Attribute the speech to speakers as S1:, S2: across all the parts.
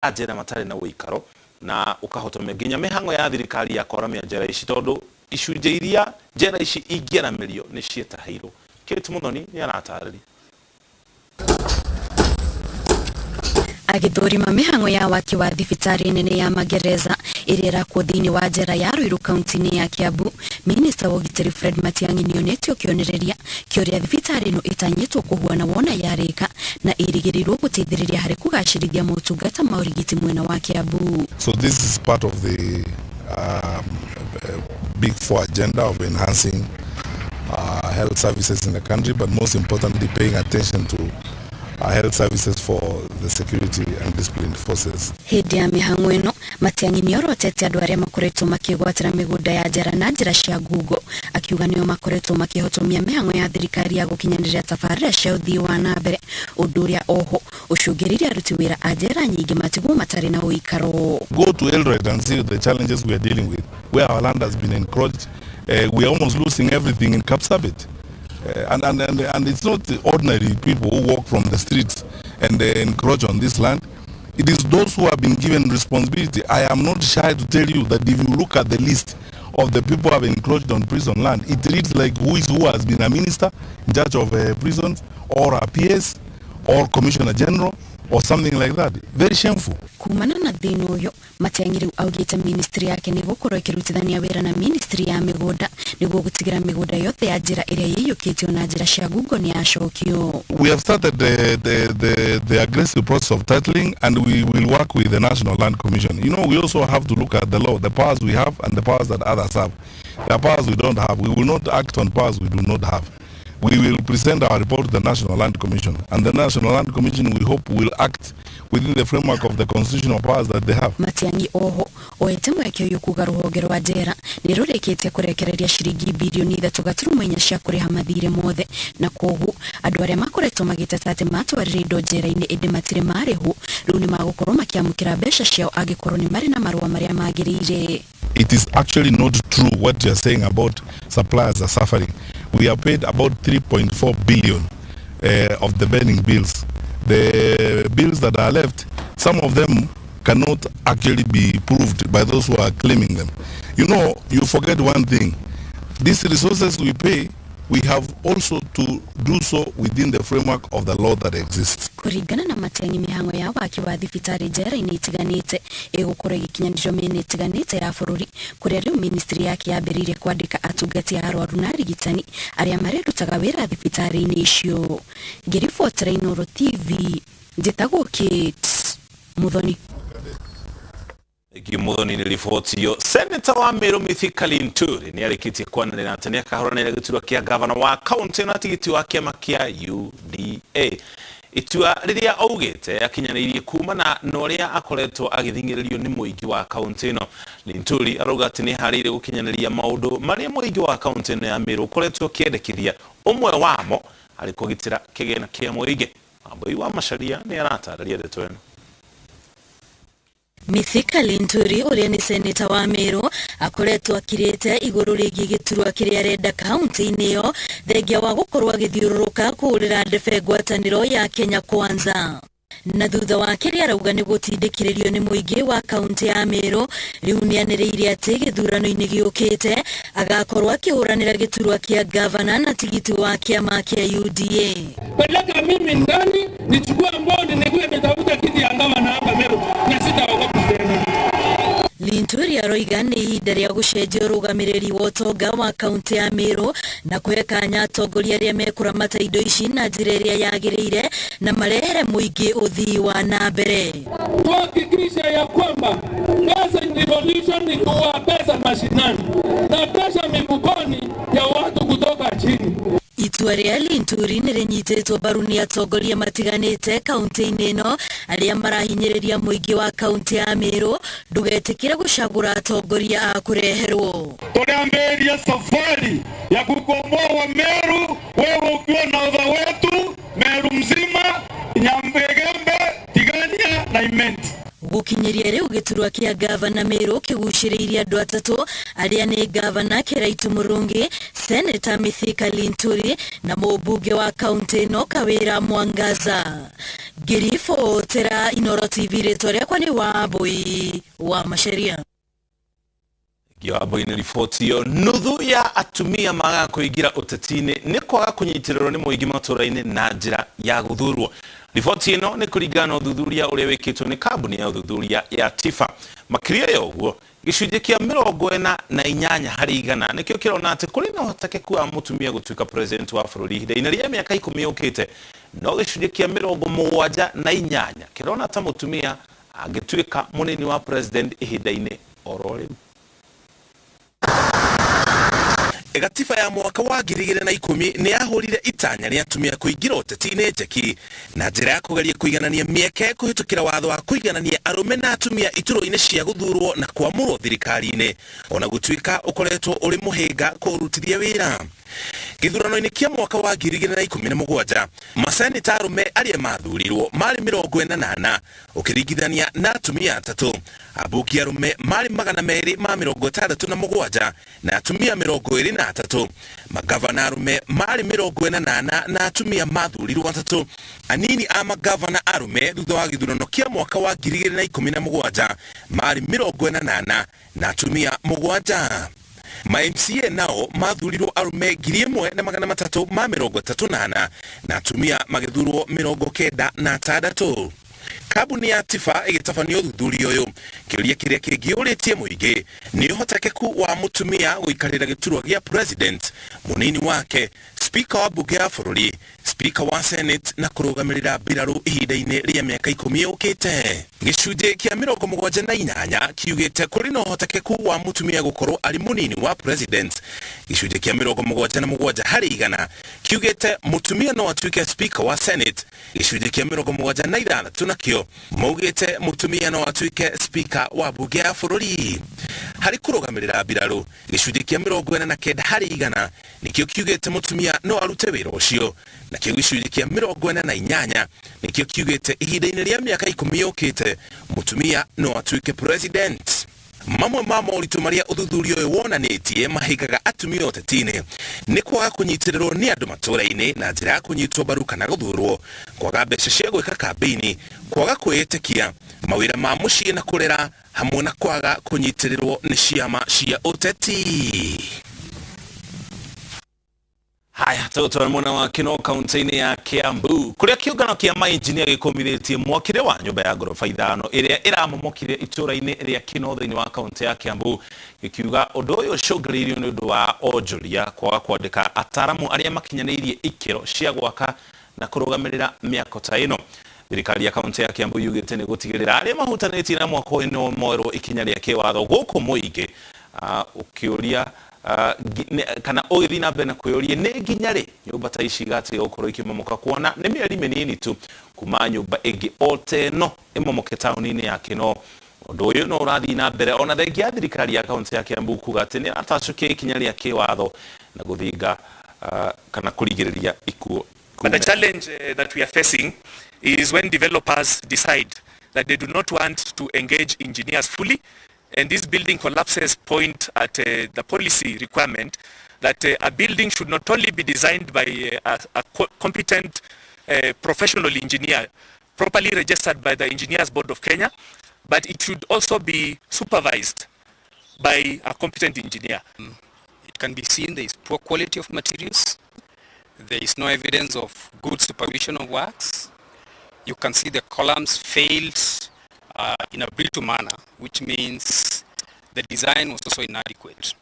S1: ajera matari na wikaro na ukahotomia ginya mihango ya thirikari ya koramia njera ici tondu icunje iria njera ici ingĩramirio nĩ cietahĩirwo. Kate Muthoni nĩ aratarĩria.
S2: Agithorima mihango ya waki wa thibitari nene ya Magereza irera kwa thini wa njera ya Ruiru kaunti ya Kiambu, Minista wa Ugitĩri Fred Matiang'i nĩonetio kĩonereria kĩoria thibitari no itanyĩtwo kũhuana wona yarĩka na ĩrĩgĩrĩirwo gũteithĩrĩria harĩ kũgacĩrithia motungata ma ũrigiti mwena wa Kiambu.
S3: So this is part of the Big Four agenda of enhancing health services in the country, but most importantly paying attention to health services for the security and disciplined forces.
S2: Hindi ya mihango ino Matiang'i nĩorotete andũ arĩa makoretwo makĩgwatĩra mĩgũnda ya njera na njĩra cia ngungo, akiuga nĩo makoretwo makĩhotomia mihango ya thirikari ya gũkinyanĩria tabarĩra cia ũthii wa na mbere, ũndũ ũrĩa oho ũcũngĩrĩirie aruti wĩra a njera nyingĩ matigwo matarĩ na ũikaro.
S3: Go to Eldoret and see the challenges we are dealing with, where our land has been encroached. We are almost losing everything in Kapsabet. And it's not the ordinary people who walk from the streets and encroach on this land. It is those who have been given responsibility. I am not shy to tell you that if you look at the list of the people who have encroached on prison land, it reads like who has been a minister in charge of prisons, or a PS, or commissioner general, or something like that. Very shameful.
S2: Kumana na thĩna ũyũ, Matiang'i rĩu augĩte ministry yake nĩ gũkorwo ĩkĩrutithania wĩra na ministry ya mĩgũnda nĩguo gũtigĩra mĩgũnda yothe ya njĩra ĩrĩa yĩiyũkĩtio na njĩra cia ngungo nĩ yacokio.
S3: We have started the aggressive process of titling, and we will work with the National Land Commission. You know, we also have to look at the law, the powers we have and the powers that others have. There are powers we don't have. We will not act on powers we do not have. We will present our report to the National Land Commission, and the National Land Commission, we hope, will act within the framework of the constitutional powers that they have.
S2: Matiang'i oho oete mweke ũyũ kuga rũhonge rwa njera nĩrũrĩkĩtie kũrekereria ciringi bilioni 3.4 cia kũrĩha mathirĩ mothe, na koguo andũ arĩa makoretwo magĩteta atĩ matwarĩre indo njera-inĩ ĩndĩ matirĩ marĩhwo rĩu nĩ magũkorwo makĩamũkĩra mbeca ciao angĩkorwo nĩ marĩ na marũa marĩa magĩrĩire.
S3: It is actually not true what you are saying about suppliers are suffering. We have paid about 3.4 billion of the burning bills. The bills that are left, some of them cannot actually be proved by those who are claiming them. You know, you forget one thing. These resources we pay, we have also to do so within the framework of the law that exists.
S2: Kũringana na Matiang'i mihango ya waki wa thibitari njera-inĩ itiganĩte ĩgũkorwo ĩgĩkinyanĩrio mĩena ĩtiganĩte ya bũrũri, kũrĩa rĩu ministry yake yambĩrĩirie kwandĩka atungati a arwaru na arigitani arĩa marerutaga wĩra thibitari-inĩ icio. Ngĩribotera Inooro TV, njĩtagwo Kate Muthoni.
S1: Muthoni nĩ riboti yo. Senator wa Meru Mithika Linturi nĩ arĩkĩtie kwanĩrĩra na atĩ nĩ akahoranĩra gĩturwa kĩa gavana wa kaunti na tigiti wa kĩama kĩa UDA. Itua rĩrĩa augĩte akinyanĩirie kumana na ũrĩa akoretwo agĩthingĩrĩrio nĩ mũingĩ wa kaunti ĩno. Linturi arauga atĩ nĩ harĩire gũkinyanĩria maũndũ marĩa mũingĩ wa kaunti ĩno ya Meru ũkoretwo ũkĩendekithia, ũmwe wamo arĩ kũgitĩra kĩgĩna kĩa mũingĩ. Wambui wa Macharia nĩ aratarĩria ndeto ĩno.
S2: Mithika Linturi ũrĩa nĩ seneta wa Meru akoretwo akirĩte igũrũ rĩgiĩ gĩturwa kĩrĩa arenda kaunti-inĩ ĩyo thengia wa gũkorwo agĩthiũrũrũka kũhũrĩra ndebe ngwatanĩro ya Kenya Kwanza. Na thutha wa kĩrĩa arauga nĩ gũtindĩkĩrĩrio nĩ mũingĩ wa kaunti ya Meru, rĩu nĩanĩrĩire atĩ gĩthurano-inĩ gĩũkĩte agakorwo akĩhũranĩra gĩturwa kĩa gavana na tigiti wa kĩama kĩa UDA.
S4: Peleka mimi ndani nichukue ambao nilikuwa nimetafuta kiti ya gavana hapa Meru na sitaogopa tena.
S2: Linturi aroiga nĩ ihinda rĩa gũcenjia ũrũgamĩrĩri wa ũtonga wa kaunti ya Meru na kũhe kanya atongoria arĩa mekũramata indo ici na njĩra ĩrĩa yagĩrĩire na marehere mũingĩ ũthii wa na mbere.
S4: Tuhakikishe ya kwamba pesa revolution ni kuwa pesa mashinani na pesa mifukoni ya watu kutoka chini.
S2: Itua rĩa Linturi nĩ rĩnyitĩtwo mbaru nĩ atongoria matiganĩte kaunti-inĩ ĩno arĩa marahinyĩrĩria mũingĩ wa kaunti ya Meru ndũgetĩkĩre gũcagũra atongoria a kũreherwo.
S4: Tunaambia safari ya kukomboa Meru, wewe ukiwa na udha wetu Meru mzima, Nyambegembe, Tigania na Imenti.
S2: Gũkinyĩria rĩu gĩturwa kĩa gavana Meru kĩgucĩrĩirie andũ atatũ arĩa nĩ gavana Kiraitu Murungi, seneta Mithika Linturi na mũmbunge wa kaunti ĩno Kawĩra Mwangaza. Girifo tera Inoro TV retoria kwani Wambui wa Masharia.
S1: Giwabo ina ripoti yo nuthu ya atumia maga kuigira utetini ni kwaga kunyitiriro ni muigi maturaini na njira ya guthurwo. Ripoti ino ni kuringana uthuthuria uria wikitwo ni kambuni ya uthuthuria ya TIFA. Makiria ya uguo gicunjĩ kia 48 harĩ 100 nikio kirona ati kuri na hotekeku wa mutumia gutuika president wa bururi ihinda-inĩ rĩa miaka 10 yukite, no gicunjĩ kia 78 kirona ta mutumia angituika munini wa president ihinda-inĩ oro riu. Gatiba ya mwaka wa 2010 ni yahurire itanya ria atumia kuingira uteti-ini njeki na njira ya kugeria kuiganania mieke kuhitukira watho wa kuiganania arume na atumia ituro-ini cia guthurwo na kwamurwo thirikari-ini, ona gutuika ukoretwo uri muhinga kurutithia wira. Githurano-ini kia mwaka wa 2017 maseneta arume aria mathurirwo mari 48 ukiringithania na atumia 3. Abuki arume mari 267 na atumia 23. Magavana arume mari 48 na atumia mathurirwo 3. Anini a magavana arume thutha wa githurano kia mwaka wa 2017 mari 48 na atumia 7. Ma MCA nao mathurirwo arume 1,338 na atumia magithurwo 96. Kambuni ya TIFA igitafanio thuthuria uyu kiuria kiria kingiuritie muingi ni uhotekeku wa mutumia guikarira giturwa gia president, munini wake, speaker wa bunge ya bururi, speaker wa senate na kurugamirira biraru ihinda-ini ria miaka 10 yukite. Gicunjĩ kia 78 kiugite kuri no uhotekeku wa mutumia gukorwo ari munini wa president. Gicunjĩ kia 77 harĩ 100 kiugite mutumia no atuike speaker wa senate. Gicunjĩ kia 76 nakio maugite mutumia no atuike speaker wa bunge ya bururi. Hari kurugamirira biraru gicunjĩ kia 49 harĩ 100 nikio kiugite mutumia no arute wira ucio, na kio gicunjĩ kia 48 nikio kiugite ihinda-inĩ ria miaka 10 yukite mutumia no atuike president. Mamwe ma maũritũ maria ũthuthuria ũyũ wonanĩtie mahingaga atumia ũteti-inĩ nĩ kwaga kũnyitĩrĩrwo nĩ andũ matũũra-inĩ na njĩra ya kũnyitwo mbaru kana gũthurwo, kwaga mbeca cia gwĩka kambĩini, kwaga kwĩĩtĩkia, mawĩra ma mũciĩ na kũrera, hamwe na kwaga kũnyitĩrĩrwo nĩ ciama cia ũteti. Haya, tuotwa mwana wa Kino kaunti-ini ya Kiambu kuria kiungano kia mainjinia gikumithitie mwakire wa nyumba ya gorofa 5 iria iramomokire itura-ini ria Kino thiini wa kaunti ya Kiambu, gikiuga undu uyu ucungiriirio ni undu wa onjoria kwaga kwandika ataramu aria makinyaniirie ikiro cia gwaka na kurugamirira miako ta ino. Thirikari ya kaunti ya Kiambu yugite ni gutigirira aria mahutanitie na mwako ino mwerũ ikinya ria kiwatho guku muingi ukiuria kana oithi na bena kuyuria ni nginya ri nyumba ta ici gatiga gukorwo ikimomoka, kuona ni mieri minini tu kuma nyumba ingi ote no imomoke tauni-ini ya Kino. Undu uyu no urathi na mbere ona thengia ya thirikari ya kaunti ya Kiambu kuga ati ni atacukia ikinya ria kiwatho na guthinga kana kurigiriria ikuo.
S5: But the challenge that we are facing is when developers decide that they do not want to engage engineers fully, and this building collapses point at the policy requirement that a building should not only be designed by a competent professional engineer properly registered by the Engineers Board of Kenya, but it should also be supervised by a competent engineer.
S6: It can be seen there is poor quality of materials. There is no evidence of good supervision of works. You can see the columns failed in a brittle manner, which means the design was also inadequate.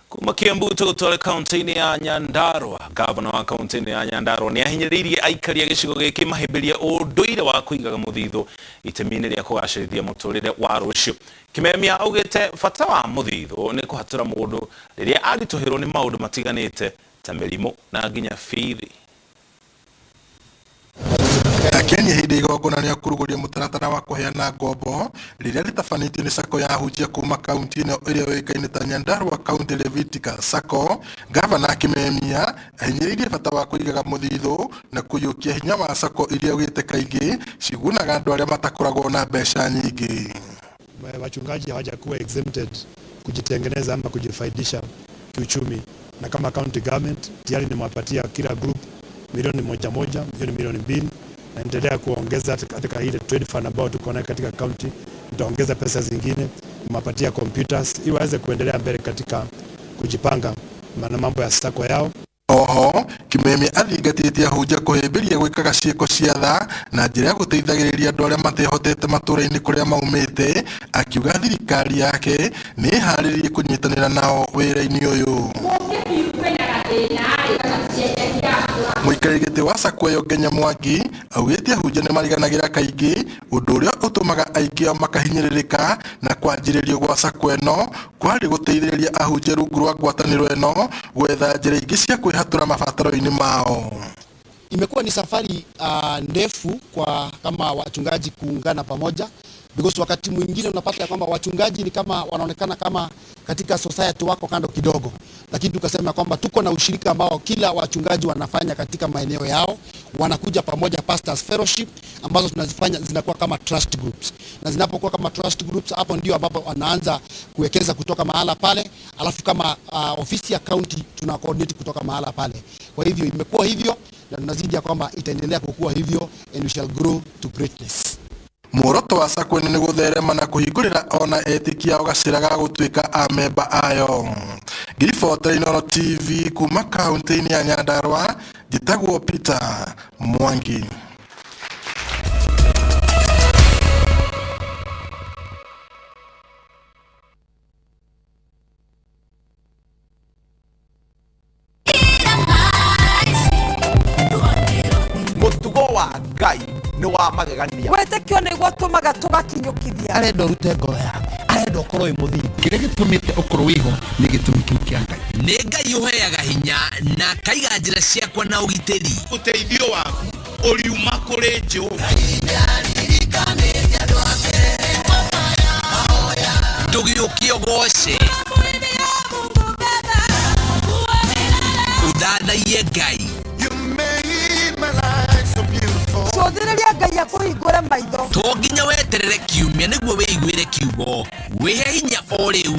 S1: Kuma Kiambu tugutware kaunti-ini ya Nyandarua, gavana wa kaunti-ini ya Nyandarua ni ahinyĩrĩirie aikari a gĩcigo gĩkĩ mahĩmbĩria ũndũire wa kũigaga mũthithũ itemi-inĩ rĩa kũgacĩrithia mũtũrĩre wa rũciũ. Kimemia augĩte bata wa mũthithũ nĩ kũhatũra mũndũ rĩrĩa aritũhĩrwo nĩ maũndũ matiganĩte ta mĩrimũ na nginya bithi.
S7: Kenya hindi igogona ria kuruguria mutaratara wa kuheana ngombo riria ritafanitio ni sako ya hujia kuma kaunti ino iria wikaine ta Nyandarua County Levitica Sako. Gavana Kimemia ahinyĩrĩirie bata wa kuigaga muthithũ na kuyukia hinya wa sako iria ugite kaingi cigunaga andu aria matakoragwo na mbeca nyingi.
S8: Wachungaji hawajakuwa exempted kujitengeneza ama kujifaidisha kiuchumi, na kama county government tayari nimewapatia kila group milioni milioni 2, naendelea kuongeza katika ile trade fund ambao tuko nayo katika county. Nitaongeza pesa zingine, mapatia computers ili waweze kuendelea mbele katika kujipanga na mambo ya sako yao.
S7: Oho Kimemi athingatĩte ahunjia kũhĩmbĩria gwĩkaga ciĩko cia tha na njĩra ya gũteithagĩrĩria andũ arĩa matehotete matũũra-inĩ kũrĩa maumĩte, akiuga thirikari yake nĩ ĩharĩirie kũnyitanĩra nao wĩra-inĩ ũyũ. Mũikarĩri gĩtĩ wa SACCO ĩyo Ngenya Mwangi augĩte ahunjia nĩ mariganagĩra kaingĩ, ũndũ ũrĩa ũtũmaga aingĩ ao makahinyĩrĩrĩka, na kwanjĩrĩrio gwa SACCO ĩno kwarĩ gũteithĩrĩria ahunjia rungu rwa ngwatanĩro ĩno gwetha njĩra ingĩ cia kwĩhatũra mabataro-inĩ mao.
S9: Imekuwa ni safari ndefu kwa kama wachungaji kuungana pamoja, because wakati mwingine unapata ya kwamba wachungaji ni kama wanaonekana kama katika society wako kando kidogo, lakini tukasema kwamba tuko na ushirika ambao kila wachungaji wanafanya katika maeneo yao, wanakuja pamoja pastors fellowship ambazo tunazifanya zinakuwa kama trust groups, na zinapokuwa kama trust groups hapo ndio ambapo wanaanza kuwekeza kutoka mahala pale, alafu kama ofisi ya county tuna coordinate kutoka mahala pale. Kwa hivyo imekuwa hivyo na tunazidi ya kwamba itaendelea kukua hivyo, and we shall grow to greatness.
S7: Muoroto wa SACCO nĩ gũtherema na kũhingũrĩra ona etĩkia gacĩra ga gũtuĩka amemba ayo. Ngiriboti Inooro TV kuma kaunti-inĩ ya Nyandarua, njĩtagwo Peter Mwangi.
S10: Mũtugo wa Ngai nĩ wa magegania.
S11: Wĩtĩkio nĩguo tũmaga tũgakinyũkithia.
S10: Arenda ũrute ngoro yaku, arenda ũkorwo wĩ mũthingu. Kĩrĩa gĩtũmĩte ũkorwo wĩho nĩ gĩtũmi kĩu kĩa Ngai.
S12: Nĩ Ngai ũheaga hinya na akaiga njĩra ciakwa na ũgitĩri.
S13: Ũteithio waku ũriuma kũrĩ Jehova.
S12: Ndũgĩũkie ũgoce, ũthathaiye Ngai.
S11: Cũthĩrĩria Ngai akũhingũre maitho.
S12: To nginya weterere kiumia nĩguo wĩiguĩre kiugo, wĩhe hinya o rĩu.